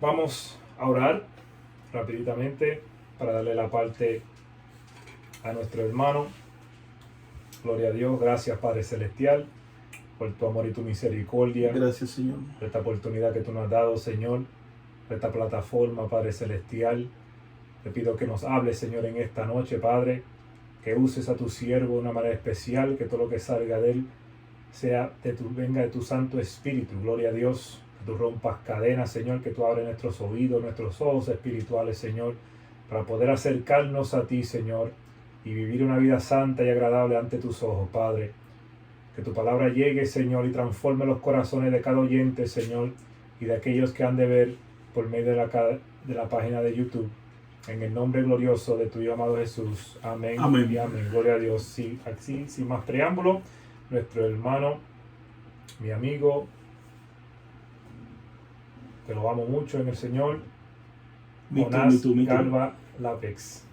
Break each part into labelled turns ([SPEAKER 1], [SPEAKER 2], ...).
[SPEAKER 1] Vamos a orar rapiditamente para darle la parte a nuestro hermano. Gloria a Dios, gracias Padre Celestial por tu amor y tu misericordia.
[SPEAKER 2] Gracias, Señor.
[SPEAKER 1] Por esta oportunidad que tú nos has dado, Señor, por esta plataforma, Padre Celestial. Te pido que nos hables, Señor, en esta noche, Padre, que uses a tu siervo de una manera especial, que todo lo que salga de él venga de tu Santo Espíritu. Gloria a Dios, que tú rompas cadenas, Señor, que tú abres nuestros oídos, nuestros ojos espirituales, Señor, para poder acercarnos a ti, Señor, y vivir una vida santa y agradable ante tus ojos, Padre. Que tu palabra llegue, Señor, y transforme los corazones de cada oyente, Señor, y de aquellos que han de ver por medio de la página de YouTube. En el nombre glorioso de tu Hijo amado Jesús. Amén.
[SPEAKER 2] Amén.
[SPEAKER 1] Y amén. Gloria a Dios. Sí, así, sin más preámbulo, nuestro hermano, mi amigo, que lo amo mucho en el Señor, Jonás Galva Lápex.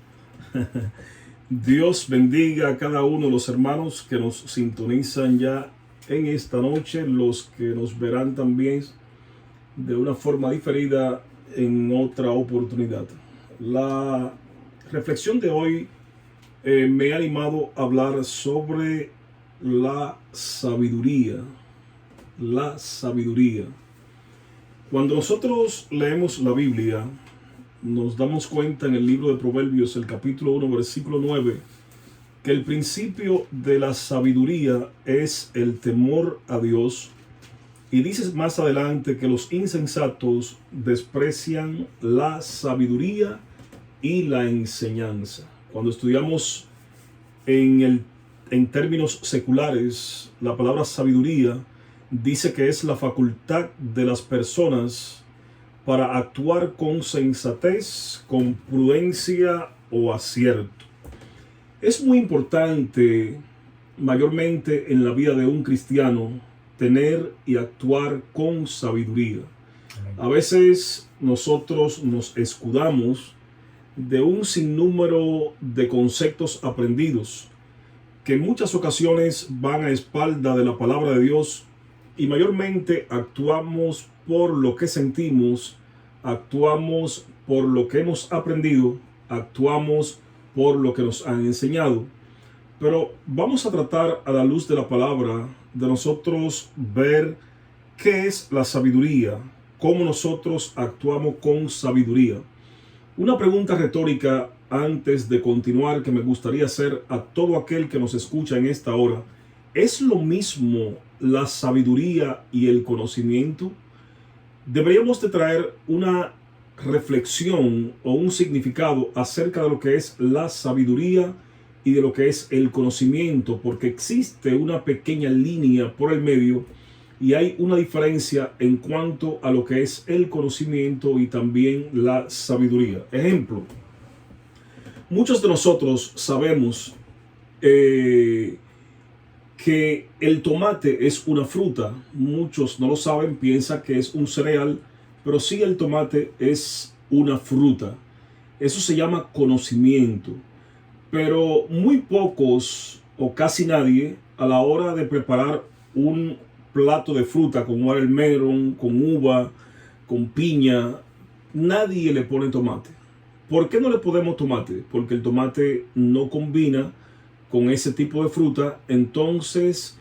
[SPEAKER 2] Dios bendiga a cada uno de los hermanos que nos sintonizan ya en esta noche, los que nos verán también de una forma diferida en otra oportunidad. La reflexión de hoy me ha animado a hablar sobre la sabiduría. La sabiduría. Cuando nosotros leemos la Biblia, nos damos cuenta en el libro de Proverbios, el capítulo 1, versículo 9, que el principio de la sabiduría es el temor a Dios. Y dice más adelante que los insensatos desprecian la sabiduría y la enseñanza. Cuando estudiamos en términos seculares, la palabra sabiduría dice que es la facultad de las personas para actuar con sensatez, con prudencia o acierto. Es muy importante, mayormente en la vida de un cristiano, tener y actuar con sabiduría. A veces nosotros nos escudamos de un sinnúmero de conceptos aprendidos que en muchas ocasiones van a espalda de la palabra de Dios y mayormente actuamos por lo que sentimos, actuamos por lo que hemos aprendido, actuamos por lo que nos han enseñado. Pero vamos a tratar a la luz de la palabra de nosotros ver qué es la sabiduría, cómo nosotros actuamos con sabiduría. Una pregunta retórica antes de continuar que me gustaría hacer a todo aquel que nos escucha en esta hora. ¿Es lo mismo la sabiduría y el conocimiento? Deberíamos de traer una reflexión o un significado acerca de lo que es la sabiduría y de lo que es el conocimiento, porque existe una pequeña línea por el medio y hay una diferencia en cuanto a lo que es el conocimiento y también la sabiduría. Ejemplo, muchos de nosotros sabemos que el tomate es una fruta. Muchos no lo saben, piensan que es un cereal, pero sí, el tomate es una fruta. Eso se llama conocimiento. Pero muy pocos o casi nadie a la hora de preparar un plato de fruta con watermelon, con uva, con piña, nadie le pone tomate. ¿Por qué no le ponemos tomate? Porque el tomate no combina con ese tipo de fruta. Entonces,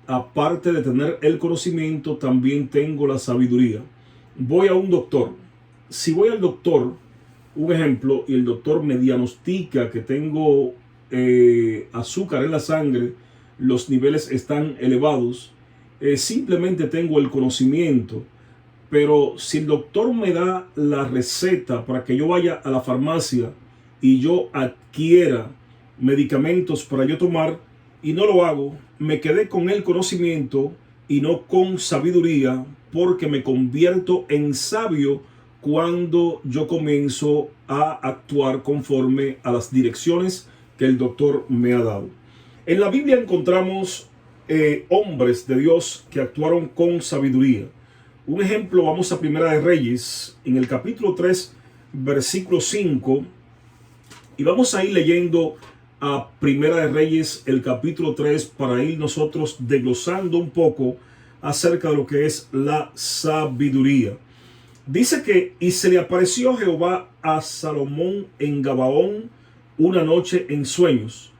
[SPEAKER 2] aparte de tener el conocimiento, también tengo la sabiduría. Voy a un doctor. Si voy al doctor, un ejemplo, y el doctor me diagnostica que tengo azúcar en la sangre, los niveles están elevados, simplemente tengo el conocimiento. Pero si el doctor me da la receta para que yo vaya a la farmacia y yo adquiera medicamentos para yo tomar y no lo hago, me quedé con el conocimiento y no con sabiduría, porque me convierto en sabio cuando yo comienzo a actuar conforme a las direcciones que el doctor me ha dado. En la Biblia encontramos hombres de Dios que actuaron con sabiduría. Un ejemplo, vamos a Primera de Reyes, en el capítulo 3, versículo 5, y vamos a ir leyendo a Primera de Reyes, el capítulo 3, para ir nosotros desglosando un poco acerca de lo que es la sabiduría. Dice que, y se le apareció Jehová a Salomón en Gabaón una noche en sueños.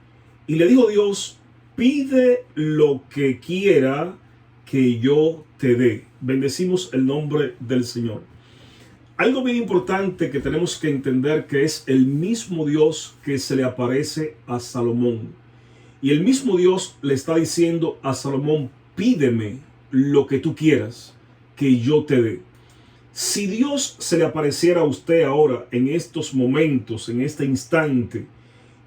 [SPEAKER 2] Y le dijo Dios, pide lo que quiera que yo te dé. Bendecimos el nombre del Señor. Algo bien importante que tenemos que entender, que es el mismo Dios que se le aparece a Salomón. Y el mismo Dios le está diciendo a Salomón, pídeme lo que tú quieras que yo te dé. Si Dios se le apareciera a usted ahora, en estos momentos, en este instante,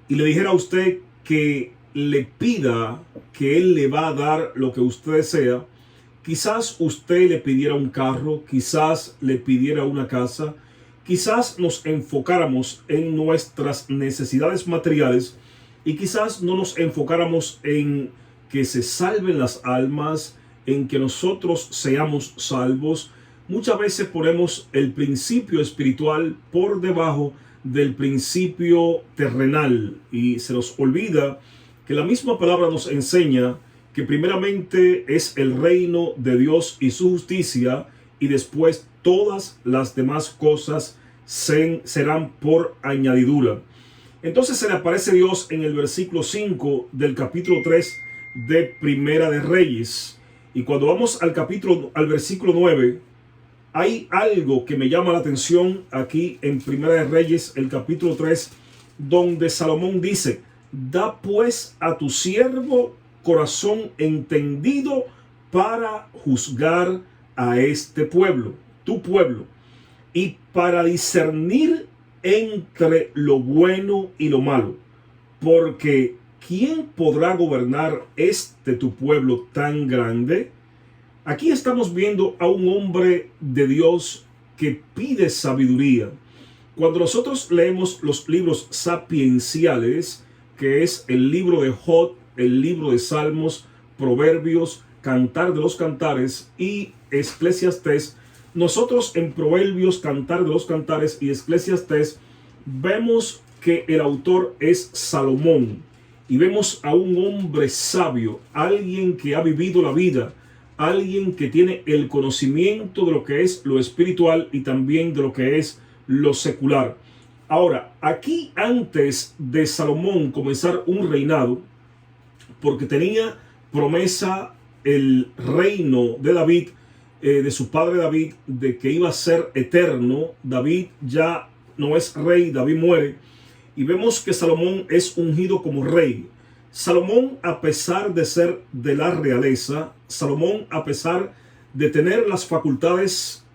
[SPEAKER 2] y le dijera a usted que le pida, que Él le va a dar lo que usted desea, quizás usted le pidiera un carro, quizás le pidiera una casa, quizás nos enfocáramos en nuestras necesidades materiales y quizás no nos enfocáramos en que se salven las almas, en que nosotros seamos salvos. Muchas veces ponemos el principio espiritual por debajo del principio terrenal y se nos olvida que la misma palabra nos enseña que primeramente es el reino de Dios y su justicia, y después todas las demás cosas serán por añadidura. Entonces se le aparece Dios en el versículo 5 del capítulo 3 de Primera de Reyes. Y cuando vamos al versículo 9, hay algo que me llama la atención aquí en Primera de Reyes, el capítulo 3, donde Salomón dice, da pues a tu siervo corazón entendido para juzgar a este pueblo, tu pueblo, y para discernir entre lo bueno y lo malo, porque ¿quién podrá gobernar tu pueblo tan grande? Aquí estamos viendo a un hombre de Dios que pide sabiduría. Cuando nosotros leemos los libros sapienciales, que es el libro de Job, el libro de Salmos, Proverbios, Cantar de los Cantares y Eclesiastés, nosotros en Proverbios, Cantar de los Cantares y Eclesiastés vemos que el autor es Salomón, y vemos a un hombre sabio, alguien que ha vivido la vida, alguien que tiene el conocimiento de lo que es lo espiritual y también de lo que es lo secular. Ahora, aquí antes de Salomón comenzar un reinado, porque tenía promesa el reino de David, de su padre David, de que iba a ser eterno. David ya no es rey, David muere, y vemos que Salomón es ungido como rey. Salomón, a pesar de ser de la realeza, Salomón, a pesar de tener las facultades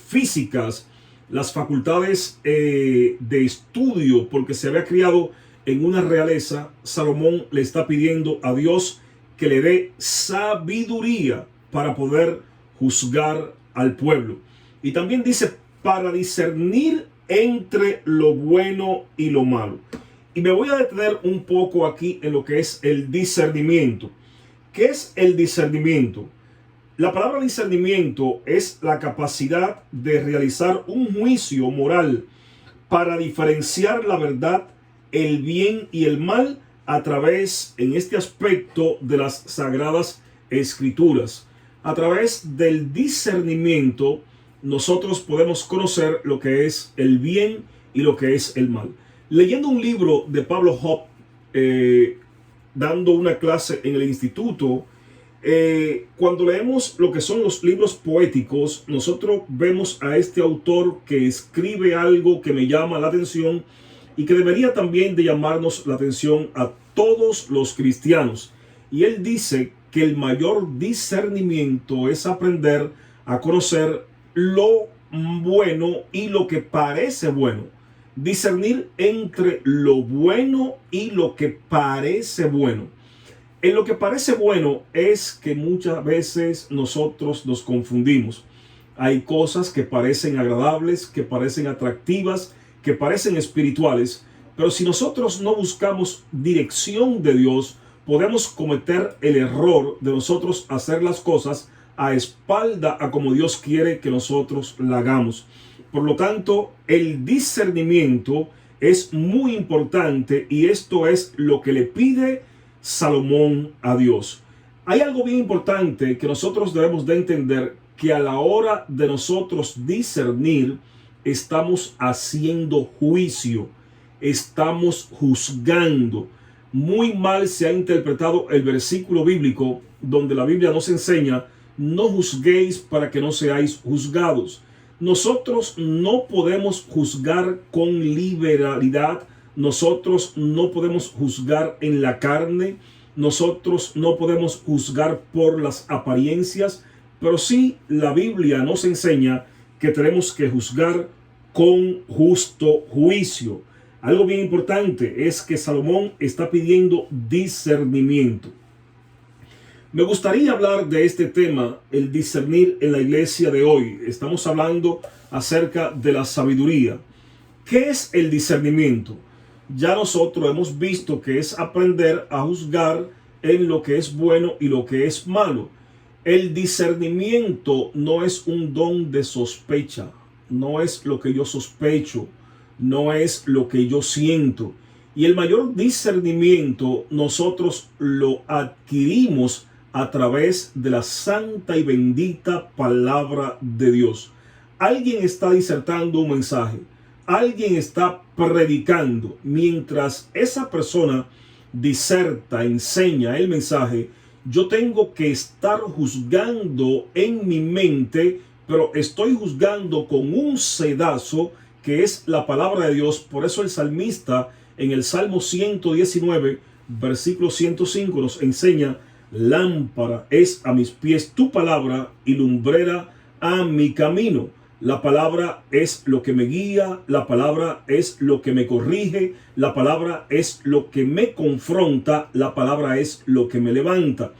[SPEAKER 2] físicas, las facultades de estudio, porque se había criado en una realeza, Salomón le está pidiendo a Dios que le dé sabiduría para poder juzgar al pueblo. Y también dice, para discernir entre lo bueno y lo malo. Y me voy a detener un poco aquí en lo que es el discernimiento. ¿Qué es el discernimiento? La palabra discernimiento es la capacidad de realizar un juicio moral para diferenciar la verdad, el bien y el mal a través, en este aspecto, de las Sagradas Escrituras. A través del discernimiento, nosotros podemos conocer lo que es el bien y lo que es el mal. Leyendo un libro de Pablo Hope, dando una clase en el instituto, cuando leemos lo que son los libros poéticos, nosotros vemos a este autor que escribe algo que me llama la atención y que debería también de llamarnos la atención a todos los cristianos. Y él dice que el mayor discernimiento es aprender a conocer lo bueno y lo que parece bueno. Discernir entre lo bueno y lo que parece bueno. En lo que parece bueno es que muchas veces nosotros nos confundimos. Hay cosas que parecen agradables, que parecen atractivas, que parecen espirituales, pero si nosotros no buscamos dirección de Dios, podemos cometer el error de nosotros hacer las cosas a espalda a como Dios quiere que nosotros la hagamos. Por lo tanto, el discernimiento es muy importante y esto es lo que le pide Salomón a Dios. Hay algo bien importante que nosotros debemos de entender, que a la hora de nosotros discernir, estamos haciendo juicio, estamos juzgando. Muy mal se ha interpretado el versículo bíblico donde la Biblia nos enseña: no juzguéis para que no seáis juzgados. Nosotros no podemos juzgar con liberalidad, nosotros no podemos juzgar en la carne, nosotros no podemos juzgar por las apariencias, pero sí la Biblia nos enseña que tenemos que juzgar con justo juicio. Algo bien importante es que Salomón está pidiendo discernimiento. Me gustaría hablar de este tema, el discernir en la iglesia de hoy. Estamos hablando acerca de la sabiduría. ¿Qué es el discernimiento? Ya nosotros hemos visto que es aprender a juzgar en lo que es bueno y lo que es malo. El discernimiento no es un don de sospecha, no es lo que yo sospecho, no es lo que yo siento. Y el mayor discernimiento nosotros lo adquirimos a través de la santa y bendita palabra de Dios. Alguien está disertando un mensaje, alguien está predicando. Mientras esa persona diserta, enseña el mensaje, yo tengo que estar juzgando en mi mente, pero estoy juzgando con un sedazo que es la palabra de Dios. Por eso el salmista en el Salmo 119, versículo 105 nos enseña: lámpara es a mis pies tu palabra y lumbrera a mi camino. La palabra es lo que me guía, la palabra es lo que me corrige, la palabra es lo que me confronta, la palabra es lo que me levanta.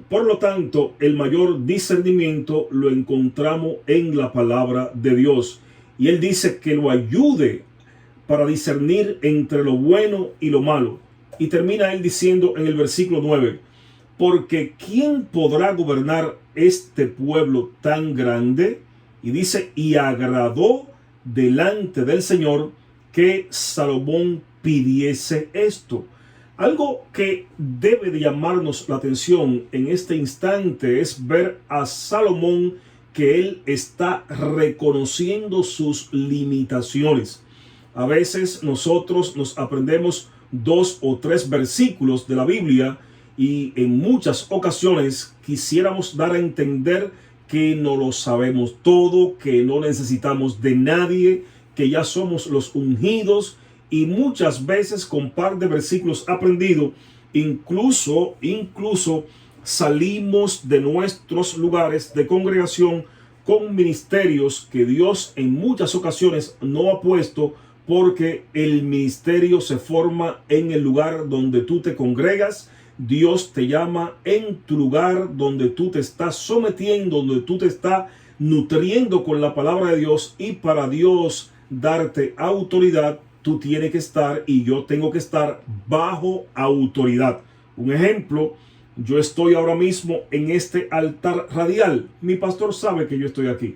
[SPEAKER 2] Por lo tanto, el mayor discernimiento lo encontramos en la palabra de Dios. Y Él dice que lo ayude para discernir entre lo bueno y lo malo. Y termina Él diciendo en el versículo 9: porque ¿quién podrá gobernar este pueblo tan grande? Y dice: y agradó delante del Señor que Salomón pidiese esto. Algo que debe de llamarnos la atención en este instante es ver a Salomón, que él está reconociendo sus limitaciones. A veces nosotros nos aprendemos 2 o 3 versículos de la Biblia y en muchas ocasiones quisiéramos dar a entender que no lo sabemos todo, que no necesitamos de nadie, que ya somos los ungidos, y muchas veces con par de versículos aprendidos, incluso salimos de nuestros lugares de congregación con ministerios que Dios en muchas ocasiones no ha puesto, porque el ministerio se forma en el lugar donde tú te congregas. Dios te llama en tu lugar donde tú te estás sometiendo, donde tú te estás nutriendo con la palabra de Dios, y para Dios darte autoridad, tú tienes que estar, y yo tengo que estar, bajo autoridad. Un ejemplo: yo estoy ahora mismo en este altar radial. Mi pastor sabe que yo estoy aquí.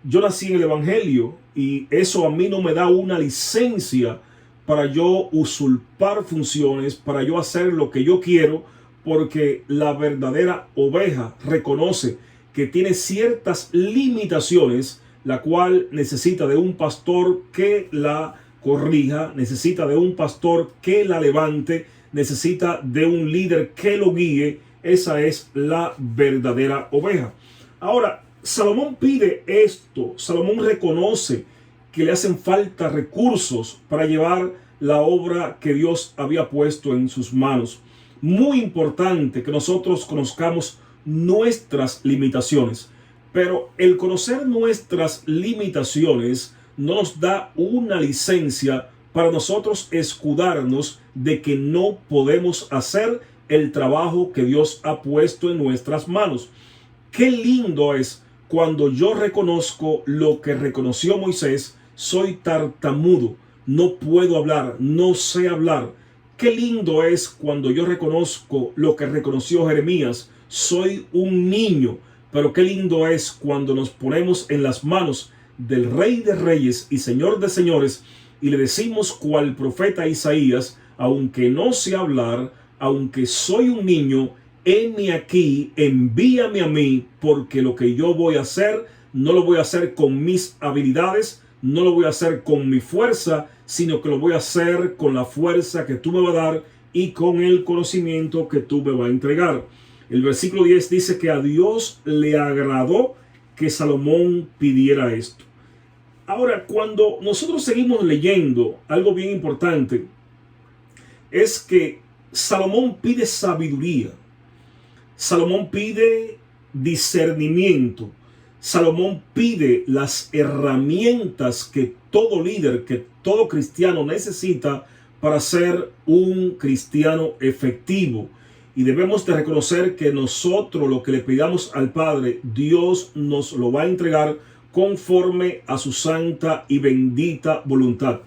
[SPEAKER 2] Yo nací en el Evangelio y eso a mí no me da una licencia para yo usurpar funciones, para yo hacer lo que yo quiero, porque la verdadera oveja reconoce que tiene ciertas limitaciones, la cual necesita de un pastor que la corrija, necesita de un pastor que la levante, necesita de un líder que lo guíe. Esa es la verdadera oveja. Ahora, Salomón pide esto. Salomón reconoce que le hacen falta recursos para llevar la obra que Dios había puesto en sus manos. Muy importante que nosotros conozcamos nuestras limitaciones, pero el conocer nuestras limitaciones no nos da una licencia para nosotros escudarnos de que no podemos hacer el trabajo que Dios ha puesto en nuestras manos. Qué lindo es cuando yo reconozco lo que reconoció Moisés: soy tartamudo, no puedo hablar, no sé hablar. Qué lindo es cuando yo reconozco lo que reconoció Jeremías: soy un niño. Pero qué lindo es cuando nos ponemos en las manos del Rey de Reyes y Señor de Señores y le decimos cual profeta Isaías: aunque no sé hablar, aunque soy un niño, heme aquí, envíame a mí, porque lo que yo voy a hacer, no lo voy a hacer con mis habilidades, no lo voy a hacer con mi fuerza, sino que lo voy a hacer con la fuerza que tú me vas a dar y con el conocimiento que tú me vas a entregar. El versículo 10 dice que a Dios le agradó que Salomón pidiera esto. Ahora, cuando nosotros seguimos leyendo, algo bien importante es que Salomón pide sabiduría. Salomón pide discernimiento. Salomón pide las herramientas que todo líder, que todo cristiano necesita para ser un cristiano efectivo. Y debemos de reconocer que nosotros lo que le pidamos al Padre, Dios nos lo va a entregar conforme a su santa y bendita voluntad.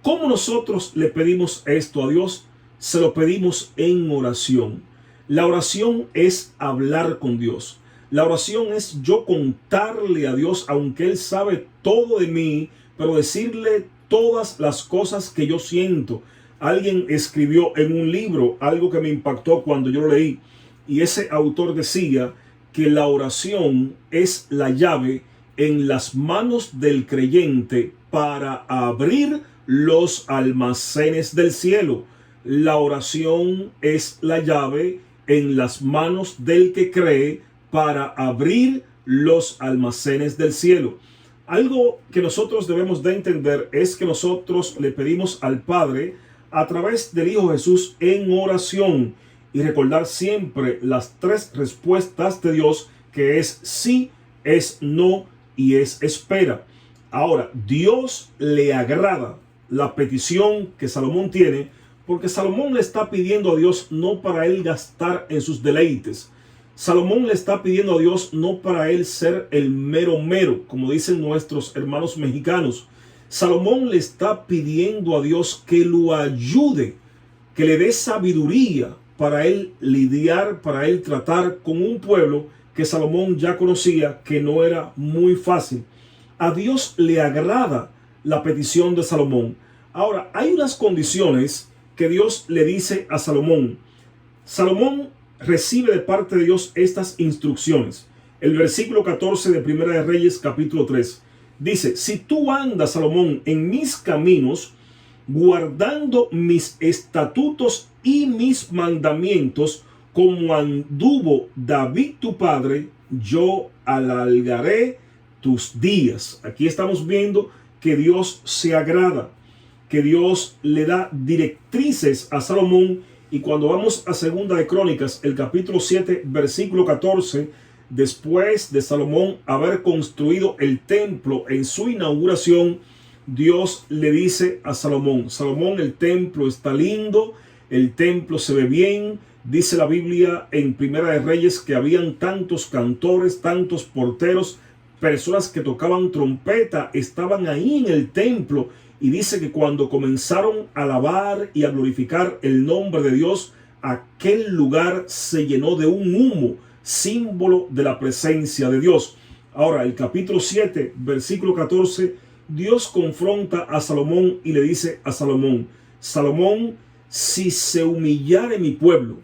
[SPEAKER 2] ¿Cómo nosotros le pedimos esto a Dios? Se lo pedimos en oración. La oración es hablar con Dios. La oración es yo contarle a Dios, aunque Él sabe todo de mí, pero decirle todas las cosas que yo siento. Alguien escribió en un libro algo que me impactó cuando yo lo leí, y ese autor decía que la oración es la llave en las manos del creyente para abrir los almacenes del cielo. La oración es la llave en las manos del que cree para abrir los almacenes del cielo. Algo que nosotros debemos de entender es que nosotros le pedimos al Padre a través del Hijo Jesús en oración, y recordar siempre las tres respuestas de Dios, que es sí, es no y es espera. Ahora, Dios le agrada la petición que Salomón tiene, porque Salomón le está pidiendo a Dios no para él gastar en sus deleites. Salomón le está pidiendo a Dios no para él ser el mero mero, como dicen nuestros hermanos mexicanos. Salomón le está pidiendo a Dios que lo ayude, que le dé sabiduría para él lidiar, para él tratar con un pueblo que Salomón ya conocía, que no era muy fácil. A Dios le agrada la petición de Salomón. Ahora, hay unas condiciones que Dios le dice a Salomón. Salomón recibe de parte de Dios estas instrucciones. El versículo 14 de Primera de Reyes, capítulo 3. Dice, si tú andas, Salomón, en mis caminos, guardando mis estatutos y mis mandamientos, como anduvo David tu padre, yo alargaré tus días. Aquí estamos viendo que Dios se agrada, que Dios le da directrices a Salomón. Y cuando vamos a Segunda de Crónicas, el capítulo 7, versículo 14, después de Salomón haber construido el templo en su inauguración, Dios le dice a Salomón, Salomón, el templo está lindo, el templo se ve bien. Dice la Biblia en Primera de Reyes que habían tantos cantores, tantos porteros, personas que tocaban trompeta, estaban ahí en el templo. Y dice que cuando comenzaron a alabar y a glorificar el nombre de Dios, aquel lugar se llenó de un humo, símbolo de la presencia de Dios. Ahora, el capítulo 7, versículo 14, Dios confronta a Salomón y le dice a Salomón, Salomón, si se humillare mi pueblo,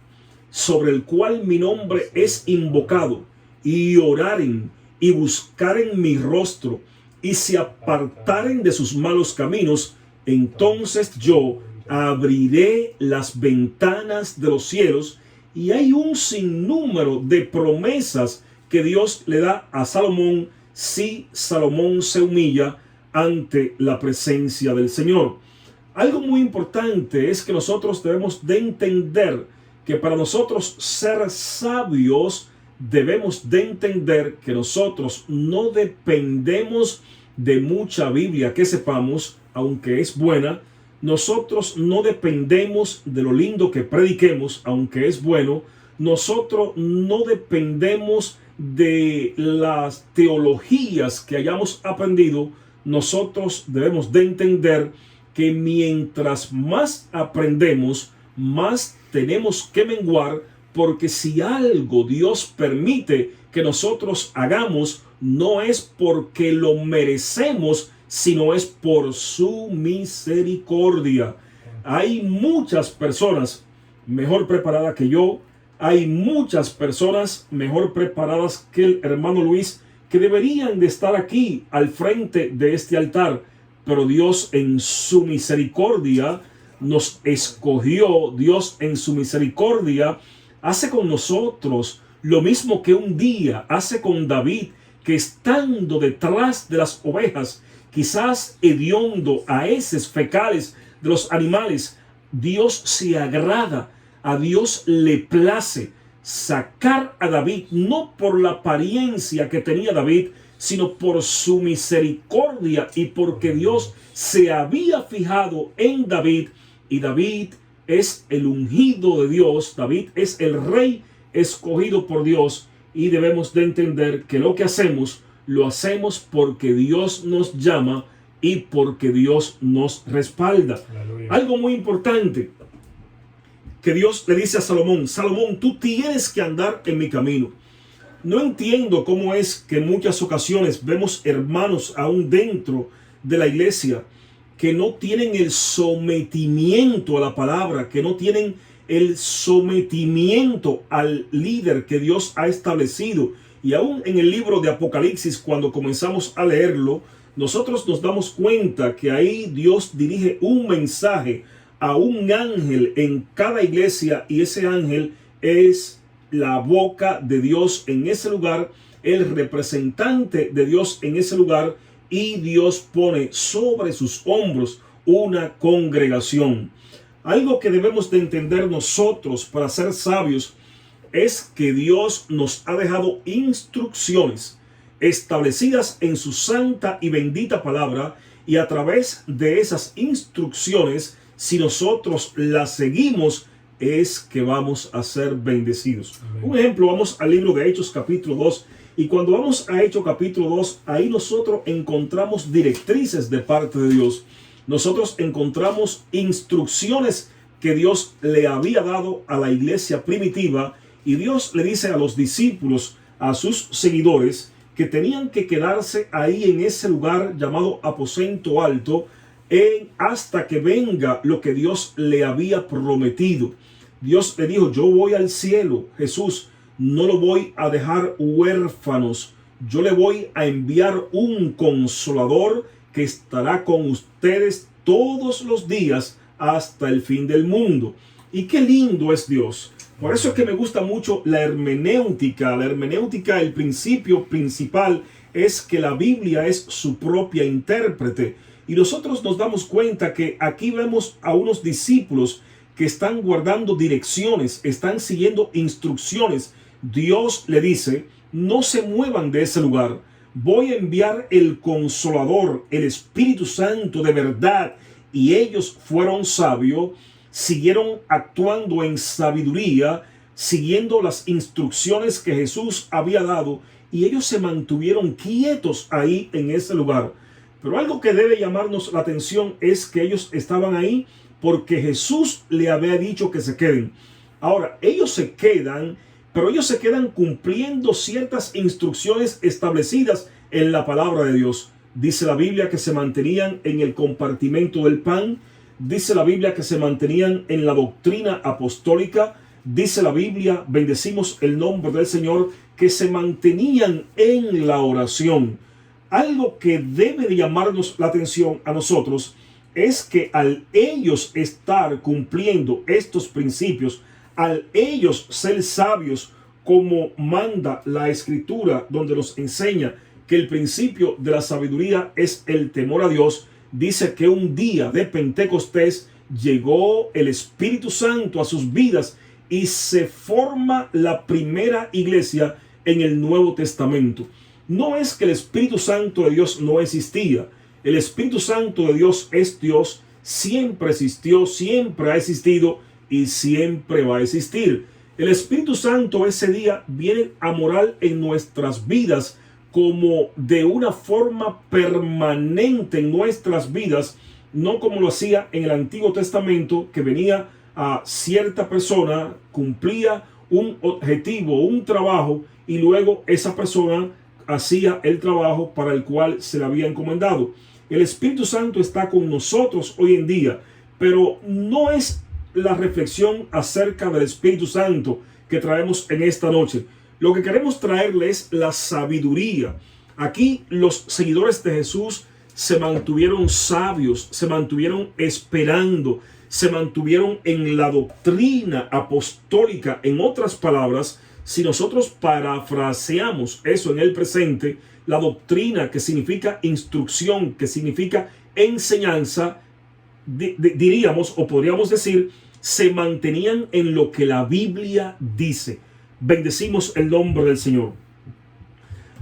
[SPEAKER 2] sobre el cual mi nombre es invocado, y oraren y buscaren mi rostro, y se apartaren de sus malos caminos, entonces yo abriré las ventanas de los cielos. Y hay un sinnúmero de promesas que Dios le da a Salomón si Salomón se humilla ante la presencia del Señor. Algo muy importante es que nosotros debemos de entender que para nosotros ser sabios debemos de entender que nosotros no dependemos de mucha Biblia que sepamos, aunque es buena. Nosotros no dependemos de lo lindo que prediquemos, aunque es bueno. Nosotros no dependemos de las teologías que hayamos aprendido. Nosotros debemos de entender que mientras más aprendemos, más tenemos que menguar, porque si algo Dios permite que nosotros hagamos, no es porque lo merecemos, sino es por su misericordia. Hay muchas personas mejor preparadas que yo, Hay muchas personas mejor preparadas que el hermano Luis que deberían de estar aquí al frente de este altar, pero Dios en su misericordia nos escogió. Dios en su misericordia hace con nosotros lo mismo que un día hace con David, que estando detrás de las ovejas, quizás hediondo a heces fecales de los animales, Dios se agrada, a Dios le place sacar a David, no por la apariencia que tenía David, sino por su misericordia y porque Dios se había fijado en David, y David es el ungido de Dios, David es el rey escogido por Dios, y debemos de entender que lo que hacemos, lo hacemos porque Dios nos llama y porque Dios nos respalda.
[SPEAKER 1] Aleluya.
[SPEAKER 2] Algo muy importante que Dios le dice a Salomón: Salomón, tú tienes que andar en mi camino. No entiendo cómo es que en muchas ocasiones vemos hermanos aún dentro de la iglesia que no tienen el sometimiento a la palabra, que no tienen el sometimiento al líder que Dios ha establecido. Y aún en el libro de Apocalipsis, cuando comenzamos a leerlo, nosotros nos damos cuenta que ahí Dios dirige un mensaje a un ángel en cada iglesia, y ese ángel es la boca de Dios en ese lugar, el representante de Dios en ese lugar, y Dios pone sobre sus hombros una congregación. Algo que debemos de entender nosotros para ser sabios es que Dios nos ha dejado instrucciones establecidas en su santa y bendita palabra, y a través de esas instrucciones, si nosotros las seguimos, es que vamos a ser bendecidos. Amén. Un ejemplo, vamos al libro de Hechos capítulo 2, y cuando vamos a Hechos capítulo 2, ahí nosotros encontramos directrices de parte de Dios. Nosotros encontramos instrucciones que Dios le había dado a la iglesia primitiva, y Dios le dice a los discípulos, a sus seguidores, que tenían que quedarse ahí en ese lugar llamado aposento alto hasta que venga lo que Dios le había prometido. Dios le dijo: yo voy al cielo, Jesús, no lo voy a dejar huérfanos, yo le voy a enviar un consolador que estará con ustedes todos los días hasta el fin del mundo. Y qué lindo es Dios. Por eso es que me gusta mucho la hermenéutica. La hermenéutica, el principio principal es que la Biblia es su propia intérprete. Y nosotros nos damos cuenta que aquí vemos a unos discípulos que están guardando direcciones, están siguiendo instrucciones. Dios le dice: no se muevan de ese lugar. Voy a enviar el Consolador, el Espíritu Santo de verdad. Y ellos fueron sabios, siguieron actuando en sabiduría, siguiendo las instrucciones que Jesús había dado, y ellos se mantuvieron quietos ahí en ese lugar. Pero algo que debe llamarnos la atención es que ellos estaban ahí porque Jesús le había dicho que se queden. Ahora, ellos se quedan, pero ellos se quedan cumpliendo ciertas instrucciones establecidas en la palabra de Dios. Dice la Biblia que se mantenían en el compartimento del pan. Dice la Biblia que se mantenían en la doctrina apostólica. Dice la Biblia, bendecimos el nombre del Señor, que se mantenían en la oración. Algo que debe de llamarnos la atención a nosotros es que al ellos estar cumpliendo estos principios, al ellos ser sabios como manda la Escritura, donde nos enseña que el principio de la sabiduría es el temor a Dios, dice que un día de Pentecostés llegó el Espíritu Santo a sus vidas y se forma la primera iglesia en el Nuevo Testamento. No es que el Espíritu Santo de Dios no existía. El Espíritu Santo de Dios es Dios, siempre existió, siempre ha existido y siempre va a existir. El Espíritu Santo ese día viene a morar en nuestras vidas como de una forma permanente en nuestras vidas, no como lo hacía en el Antiguo Testamento, que venía a cierta persona, cumplía un objetivo, un trabajo, y luego esa persona hacía el trabajo para el cual se le había encomendado. El Espíritu Santo está con nosotros hoy en día, pero no es la reflexión acerca del Espíritu Santo que traemos en esta noche. Lo que queremos traerle es la sabiduría. Aquí los seguidores de Jesús se mantuvieron sabios, se mantuvieron esperando, se mantuvieron en la doctrina apostólica. En otras palabras, si nosotros parafraseamos eso en el presente, la doctrina, que significa instrucción, que significa enseñanza, diríamos o podríamos decir, se mantenían en lo que la Biblia dice. Bendecimos el nombre del Señor.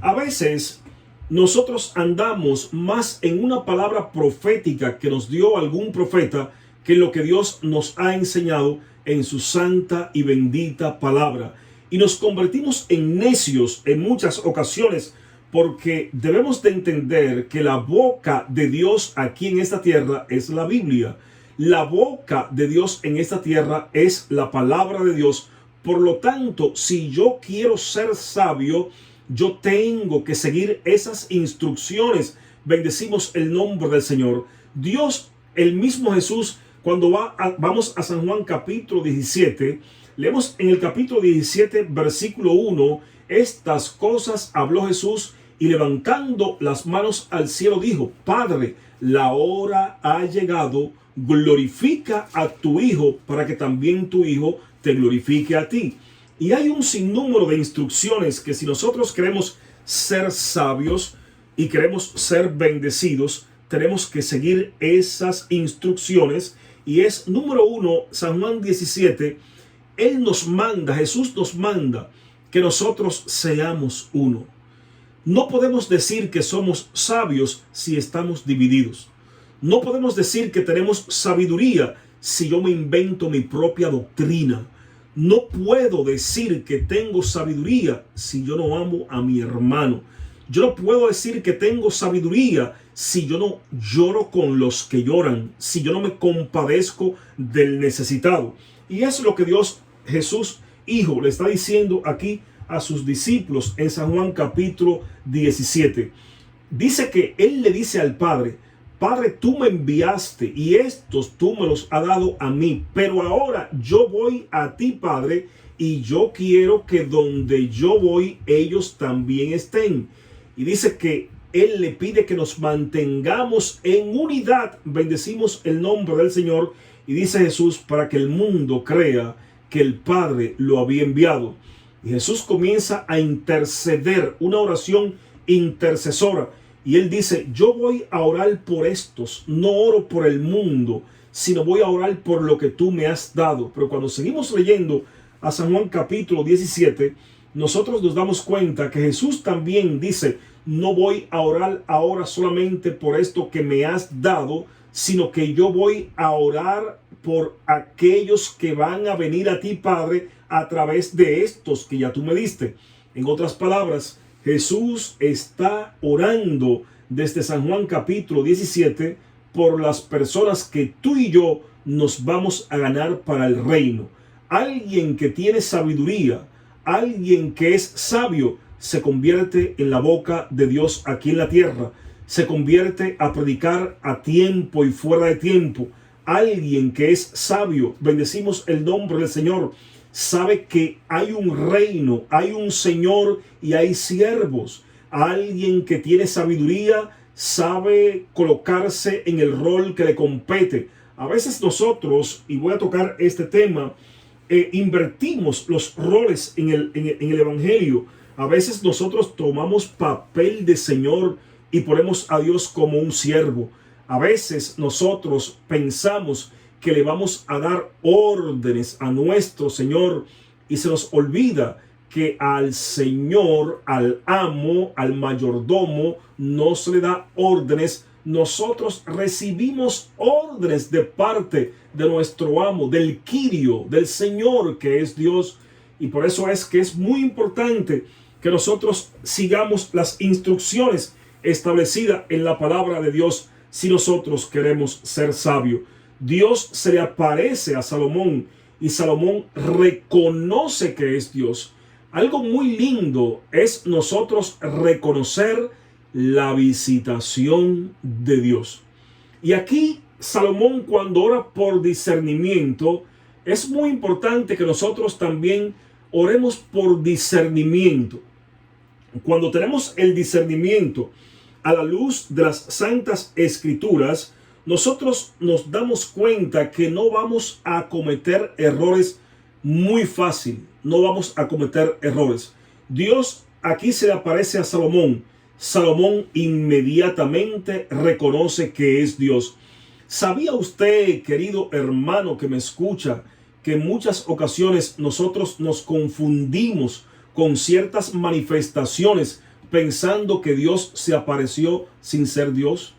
[SPEAKER 2] A veces nosotros andamos más en una palabra profética que nos dio algún profeta que en lo que Dios nos ha enseñado en su santa y bendita palabra. Y nos convertimos en necios en muchas ocasiones, porque debemos de entender que la boca de Dios aquí en esta tierra es la Biblia. La boca de Dios en esta tierra es la palabra de Dios. Por lo tanto, si yo quiero ser sabio, yo tengo que seguir esas instrucciones. Bendecimos el nombre del Señor. Dios, el mismo Jesús, cuando vamos a San Juan capítulo 17, leemos en el capítulo 17, versículo 1, estas cosas habló Jesús y levantando las manos al cielo dijo, Padre, la hora ha llegado, glorifica a tu Hijo para que también tu Hijo te glorifique a ti. Y hay un sinnúmero de instrucciones que si nosotros queremos ser sabios y queremos ser bendecidos, tenemos que seguir esas instrucciones. Y es número 1, San Juan 17, Él nos manda, Jesús nos manda que nosotros seamos uno. No podemos decir que somos sabios si estamos divididos. No podemos decir que tenemos sabiduría si yo me invento mi propia doctrina. No puedo decir que tengo sabiduría si yo no amo a mi hermano. Yo no puedo decir que tengo sabiduría si yo no lloro con los que lloran, si yo no me compadezco del necesitado. Y eso es lo que Dios, Jesús, Hijo, le está diciendo aquí a sus discípulos en San Juan capítulo 17. Dice que Él le dice al Padre, Padre, tú me enviaste y estos tú me los has dado a mí, pero ahora yo voy a ti, Padre, y yo quiero que donde yo voy ellos también estén. Y dice que Él le pide que nos mantengamos en unidad. Bendecimos el nombre del Señor. Y dice Jesús, para que el mundo crea que el Padre lo había enviado. Y Jesús comienza a interceder, una oración intercesora. Y Él dice, yo voy a orar por estos, no oro por el mundo, sino voy a orar por lo que tú me has dado. Pero cuando seguimos leyendo a San Juan capítulo 17, nosotros nos damos cuenta que Jesús también dice, no voy a orar ahora solamente por esto que me has dado, sino que yo voy a orar por aquellos que van a venir a ti, Padre, a través de estos que ya tú me diste. En otras palabras, Jesús está orando desde San Juan capítulo 17 por las personas que tú y yo nos vamos a ganar para el reino. Alguien que tiene sabiduría, alguien que es sabio, se convierte en la boca de Dios aquí en la tierra. Se convierte a predicar a tiempo y fuera de tiempo. Alguien que es sabio, bendecimos el nombre del Señor, sabe que hay un reino, hay un Señor y hay siervos. Alguien que tiene sabiduría sabe colocarse en el rol que le compete. A veces nosotros, y voy a tocar este tema, invertimos los roles en el Evangelio. A veces nosotros tomamos papel de Señor y ponemos a Dios como un siervo. A veces nosotros pensamos que le vamos a dar órdenes a nuestro Señor y se nos olvida que al Señor, al amo, al mayordomo, no se le da órdenes. Nosotros recibimos órdenes de parte de nuestro amo, del Kyrio, del Señor que es Dios. Y por eso es que es muy importante que nosotros sigamos las instrucciones establecidas en la palabra de Dios si nosotros queremos ser sabios. Dios se le aparece a Salomón y Salomón reconoce que es Dios. Algo muy lindo es nosotros reconocer la visitación de Dios. Y aquí Salomón, cuando ora por discernimiento, es muy importante que nosotros también oremos por discernimiento. Cuando tenemos el discernimiento a la luz de las Santas Escrituras, nosotros nos damos cuenta que no vamos a cometer errores muy fácil. No vamos a cometer errores. Dios aquí se le aparece a Salomón. Salomón inmediatamente reconoce que es Dios. ¿Sabía usted, querido hermano que me escucha, que en muchas ocasiones nosotros nos confundimos con ciertas manifestaciones pensando que Dios se apareció sin ser Dios?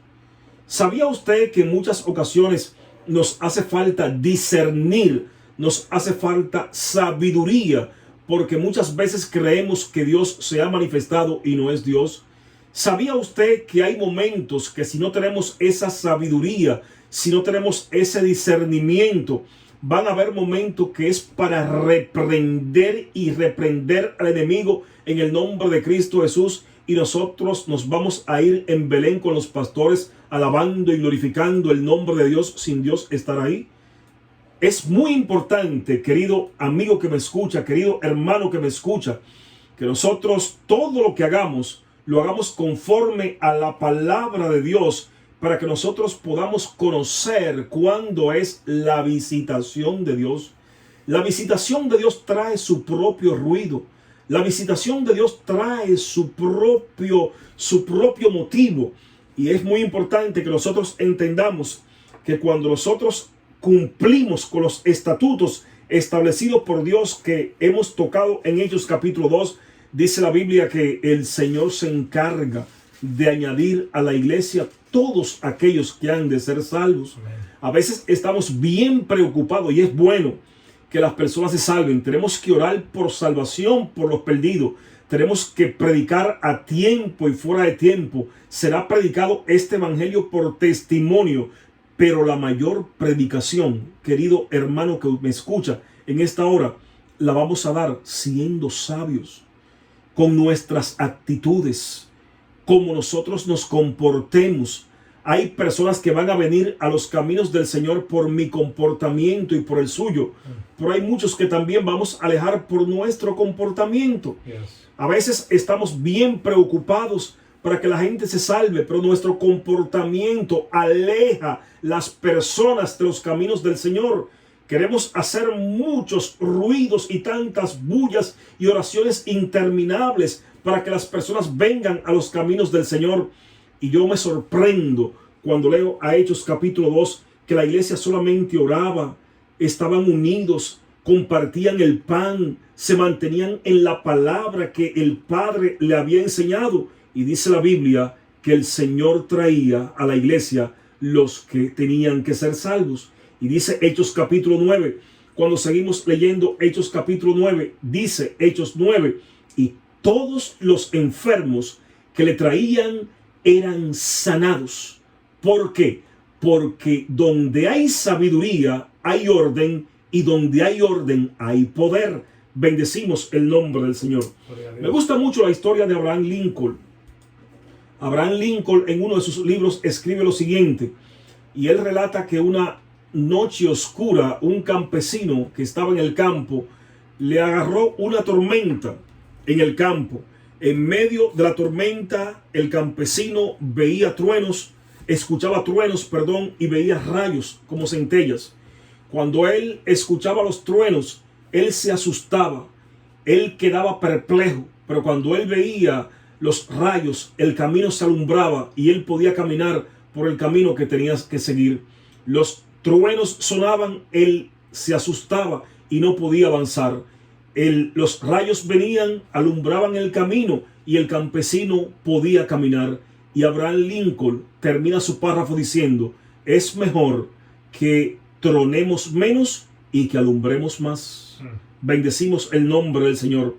[SPEAKER 2] ¿Sabía usted que en muchas ocasiones nos hace falta discernir, nos hace falta sabiduría, porque muchas veces creemos que Dios se ha manifestado y no es Dios? ¿Sabía usted que hay momentos que si no tenemos esa sabiduría, si no tenemos ese discernimiento, van a haber momentos que es para reprender al enemigo en el nombre de Cristo Jesús, y nosotros nos vamos a ir en Belén con los pastores alabando y glorificando el nombre de Dios sin Dios estar ahí? Es muy importante, querido amigo que me escucha, querido hermano que me escucha, que nosotros todo lo que hagamos, lo hagamos conforme a la palabra de Dios, para que nosotros podamos conocer cuándo es la visitación de Dios. La visitación de Dios trae su propio ruido. La visitación de Dios trae su propio motivo. Y es muy importante que nosotros entendamos que cuando nosotros cumplimos con los estatutos establecidos por Dios que hemos tocado en Hechos capítulo 2, dice la Biblia que el Señor se encarga de añadir a la iglesia todos aquellos que han de ser salvos. A veces estamos bien preocupados, y es bueno que las personas se salven. Tenemos que orar por salvación por los perdidos. Tenemos que predicar a tiempo y fuera de tiempo. Será predicado este evangelio por testimonio, pero la mayor predicación, querido hermano que me escucha en esta hora, la vamos a dar siendo sabios, con nuestras actitudes, como nosotros nos comportemos. Hay personas que van a venir a los caminos del Señor por mi comportamiento y por el suyo, pero hay muchos que también vamos a alejar por nuestro comportamiento. A veces estamos bien preocupados para que la gente se salve, pero nuestro comportamiento aleja las personas de los caminos del Señor. Queremos hacer muchos ruidos y tantas bullas y oraciones interminables para que las personas vengan a los caminos del Señor. Y yo me sorprendo cuando leo a Hechos capítulo 2 que la iglesia solamente oraba, estaban unidos, compartían el pan, se mantenían en la palabra que el Padre le había enseñado. Y dice la Biblia que el Señor traía a la iglesia los que tenían que ser salvos. Y dice Hechos capítulo 9, cuando seguimos leyendo Hechos capítulo 9, dice Hechos 9, y todos los enfermos que le traían eran sanados. ¿Por qué? Porque donde hay sabiduría hay orden, y donde hay orden hay poder. Bendecimos el nombre del Señor. Me gusta mucho la historia de Abraham Lincoln. Abraham Lincoln en uno de sus libros escribe lo siguiente, y él relata que una noche oscura un campesino que estaba en el campo le agarró una tormenta en el campo. En medio de la tormenta el campesino veía truenos, escuchaba truenos, y veía rayos como centellas. Cuando él escuchaba los truenos, él se asustaba, él quedaba perplejo, pero cuando él veía los rayos, el camino se alumbraba y él podía caminar por el camino que tenía que seguir. Los truenos sonaban, él se asustaba y no podía avanzar. Los rayos venían, alumbraban el camino y el campesino podía caminar. Y Abraham Lincoln termina su párrafo diciendo: es mejor que tronemos menos y que alumbremos más. Bendecimos el nombre del Señor.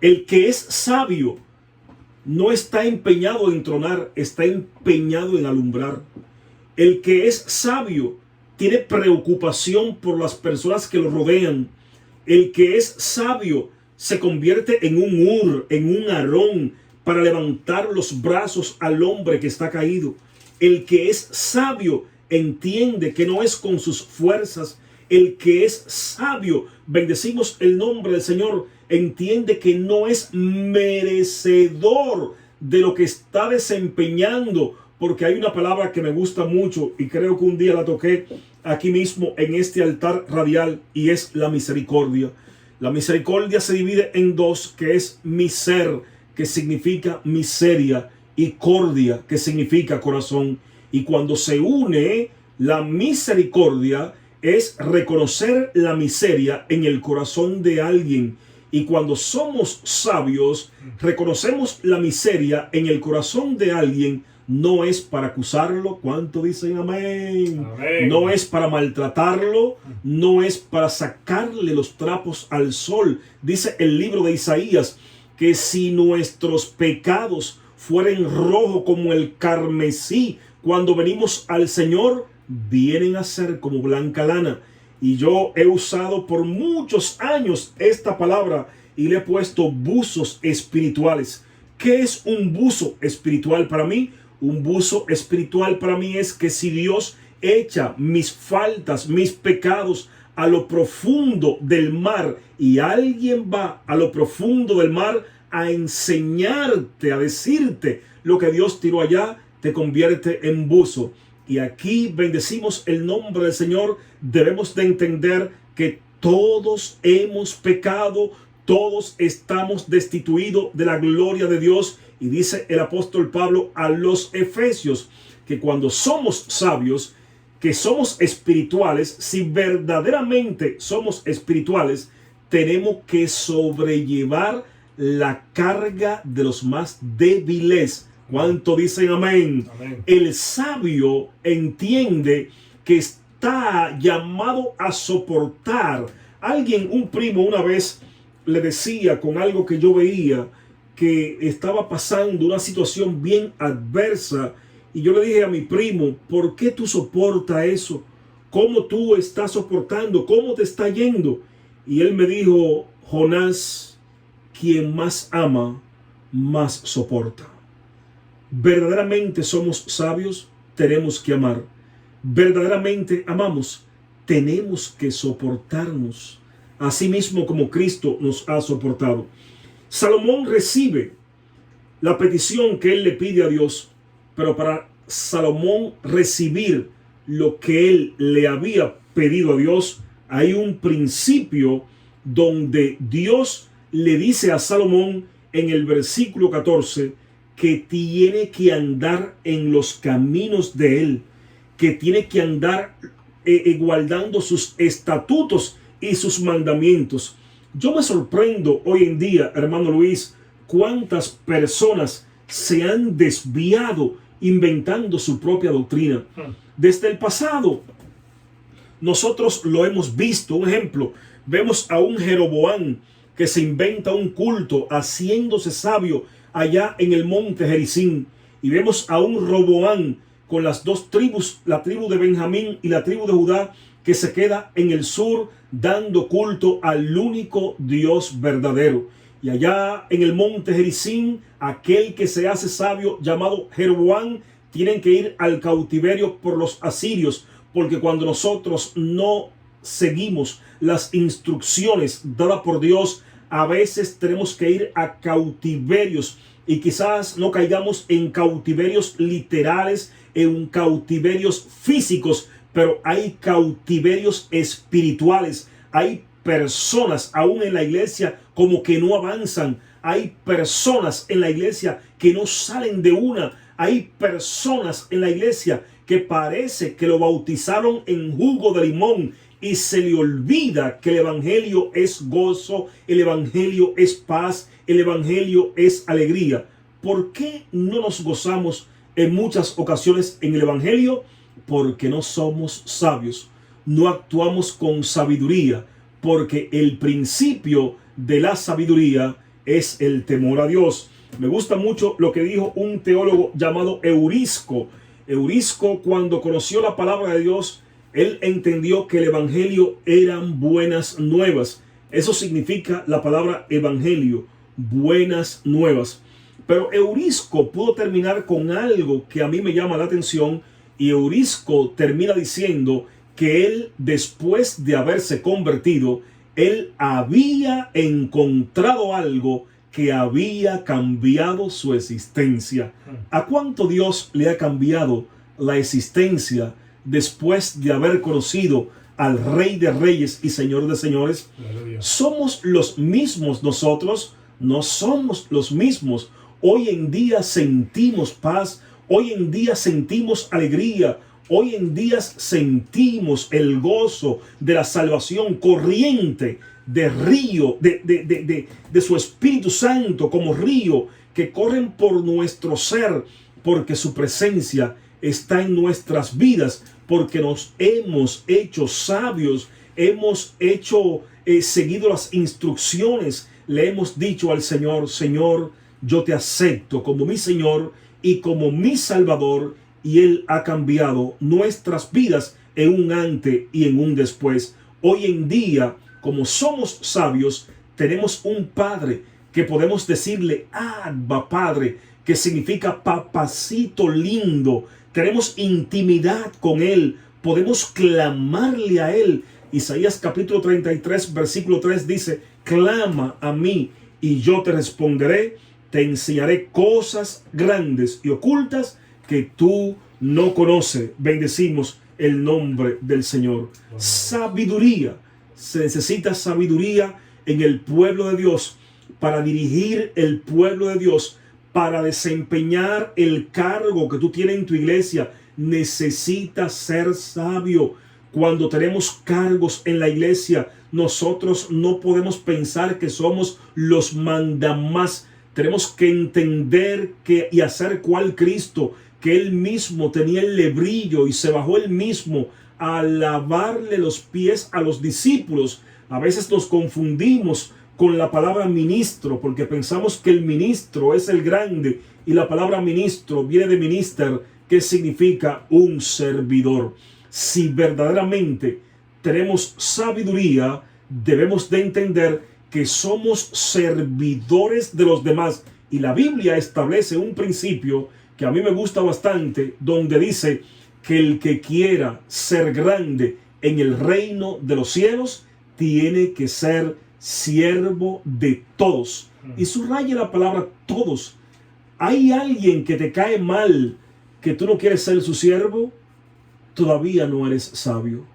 [SPEAKER 2] El que es sabio no está empeñado en tronar, está empeñado en alumbrar. El que es sabio tiene preocupación por las personas que lo rodean. El que es sabio se convierte en un Ur, en un Aarón, para levantar los brazos al hombre que está caído. El que es sabio entiende que no es con sus fuerzas, El que es sabio, bendecimos el nombre del Señor, entiende que no es merecedor de lo que está desempeñando, porque hay una palabra que me gusta mucho y creo que un día la toqué aquí mismo en este altar radial, y es la misericordia. La misericordia se divide en dos, que es miser, que significa miseria, y cordia, que significa corazón. Y cuando se une la misericordia, es reconocer la miseria en el corazón de alguien. Y cuando somos sabios, reconocemos la miseria en el corazón de alguien. No es para acusarlo. ¿Cuánto dicen amén?
[SPEAKER 1] Amén.
[SPEAKER 2] No es para maltratarlo, no es para sacarle los trapos al sol. Dice el libro de Isaías que si nuestros pecados fueren rojos como el carmesí, cuando venimos al Señor, vienen a ser como blanca lana. Y yo he usado por muchos años esta palabra y le he puesto buzos espirituales. ¿Qué es un buzo espiritual para mí? Un buzo espiritual para mí es que si Dios echa mis faltas, mis pecados a lo profundo del mar, y alguien va a lo profundo del mar a enseñarte, a decirte lo que Dios tiró allá, te convierte en buzo. Y aquí bendecimos el nombre del Señor. Debemos de entender que todos hemos pecado, todos estamos destituidos de la gloria de Dios. Y dice el apóstol Pablo a los Efesios que cuando somos sabios, que somos espirituales, si verdaderamente somos espirituales, tenemos que sobrellevar la carga de los más débiles. ¿Cuánto dicen amén?
[SPEAKER 1] Amén.
[SPEAKER 2] El sabio entiende que está llamado a soportar. Alguien, un primo, una vez le decía con algo que yo veía, que estaba pasando una situación bien adversa, y yo le dije a mi primo: ¿por qué tú soportas eso? ¿Cómo tú estás soportando? ¿Cómo te está yendo? Y él me dijo: Jonás, quien más ama, más soporta. Verdaderamente somos sabios, tenemos que amar. Verdaderamente amamos, tenemos que soportarnos, así mismo como Cristo nos ha soportado. Salomón recibe la petición que él le pide a Dios, pero para Salomón recibir lo que él le había pedido a Dios, hay un principio donde Dios le dice a Salomón en el versículo 14 que tiene que andar en los caminos de él, que tiene que andar guardando sus estatutos y sus mandamientos. Yo me sorprendo hoy en día, hermano Luis, cuántas personas se han desviado inventando su propia doctrina. Desde el pasado, nosotros lo hemos visto. Un ejemplo, vemos a un Jeroboam que se inventa un culto haciéndose sabio allá en el monte Gerizim. Y vemos a un Roboam con las dos tribus, la tribu de Benjamín y la tribu de Judá, que se queda en el sur dando culto al único Dios verdadero. Y allá en el monte Gerizim, aquel que se hace sabio llamado Jeroboam, tienen que ir al cautiverio por los asirios, porque cuando nosotros no seguimos las instrucciones dadas por Dios, a veces tenemos que ir a cautiverios, y quizás no caigamos en cautiverios literales, en cautiverios físicos, pero hay cautiverios espirituales. Hay personas aún en la iglesia como que no avanzan. Hay personas en la iglesia que no salen de una. Hay personas en la iglesia que parece que lo bautizaron en jugo de limón y se le olvida que el evangelio es gozo, el evangelio es paz, el evangelio es alegría. ¿Por qué no nos gozamos en muchas ocasiones en el evangelio? Porque no somos sabios, no actuamos con sabiduría, porque el principio de la sabiduría es el temor a Dios. Me gusta mucho lo que dijo un teólogo llamado Eurisco. Eurisco, cuando conoció la palabra de Dios, él entendió que el evangelio eran buenas nuevas. Eso significa la palabra evangelio, buenas nuevas. Pero Eurisco pudo terminar con algo que a mí me llama la atención, y Eurisco termina diciendo que él, después de haberse convertido, él había encontrado algo que había cambiado su existencia. ¿A cuánto Dios le ha cambiado la existencia después de haber conocido al Rey de Reyes y Señor de Señores?
[SPEAKER 1] Aleluya.
[SPEAKER 2] ¿Somos los mismos nosotros? No somos los mismos. Hoy en día sentimos paz, hoy en día sentimos alegría, hoy en día sentimos el gozo de la salvación corriente de río, de su Espíritu Santo como río que corren por nuestro ser, porque su presencia está en nuestras vidas, porque nos hemos hecho sabios, hemos seguido las instrucciones, le hemos dicho al Señor: Señor, yo te acepto como mi Señor y como mi Salvador, y Él ha cambiado nuestras vidas en un antes y en un después. Hoy en día, como somos sabios, tenemos un Padre que podemos decirle Abba Padre, que significa papacito lindo. Tenemos intimidad con Él, podemos clamarle a Él. Isaías capítulo 33, versículo 3 dice: clama a mí y yo te responderé, te enseñaré cosas grandes y ocultas que tú no conoces. Bendecimos el nombre del Señor. Sabiduría. Se necesita sabiduría en el pueblo de Dios para dirigir el pueblo de Dios, para desempeñar el cargo que tú tienes en tu iglesia. Necesitas ser sabio. Cuando tenemos cargos en la iglesia, nosotros no podemos pensar que somos los mandamás. Tenemos que entender y hacer cual Cristo, que Él mismo tenía el lebrillo y se bajó Él mismo a lavarle los pies a los discípulos. A veces nos confundimos con la palabra ministro, porque pensamos que el ministro es el grande, y la palabra ministro viene de minister, que significa un servidor. Si verdaderamente tenemos sabiduría, debemos de entender que somos servidores de los demás. Y la Biblia establece un principio que a mí me gusta bastante, donde dice que el que quiera ser grande en el reino de los cielos tiene que ser siervo de todos. Y subraya la palabra todos. ¿Hay alguien que te cae mal que tú no quieres ser su siervo? Todavía no eres sabio.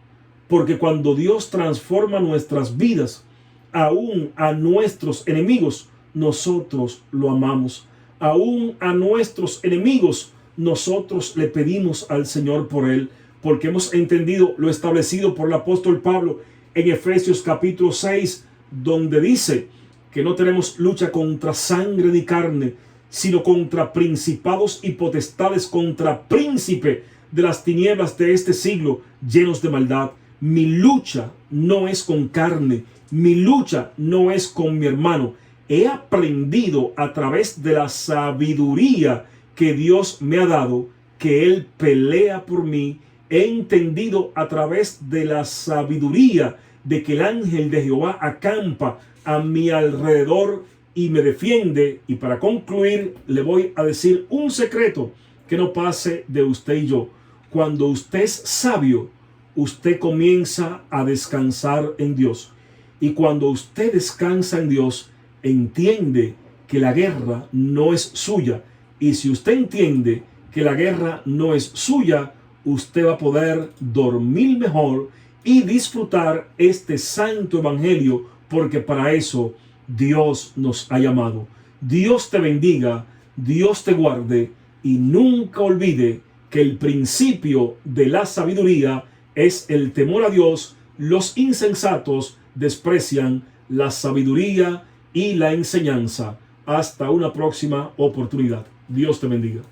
[SPEAKER 2] Porque cuando Dios transforma nuestras vidas, aún a nuestros enemigos, nosotros lo amamos. Aún a nuestros enemigos, nosotros le pedimos al Señor por él, porque hemos entendido lo establecido por el apóstol Pablo en Efesios capítulo 6, donde dice que no tenemos lucha contra sangre ni carne, sino contra principados y potestades, contra príncipe de las tinieblas de este siglo, llenos de maldad. Mi lucha no es con carne, mi lucha no es con mi hermano. He aprendido a través de la sabiduría que Dios me ha dado, que Él pelea por mí. He entendido a través de la sabiduría de que el ángel de Jehová acampa a mi alrededor y me defiende. Y para concluir, le voy a decir un secreto que no pase de usted y yo. Cuando usted es sabio, usted comienza a descansar en Dios. Y cuando usted descansa en Dios, entiende que la guerra no es suya. Y si usted entiende que la guerra no es suya, usted va a poder dormir mejor y disfrutar este santo evangelio, porque para eso Dios nos ha llamado. Dios te bendiga, Dios te guarde, y nunca olvide que el principio de la sabiduría es el temor a Dios. Los insensatos desprecian la sabiduría y la enseñanza. Hasta una próxima oportunidad. Dios te bendiga.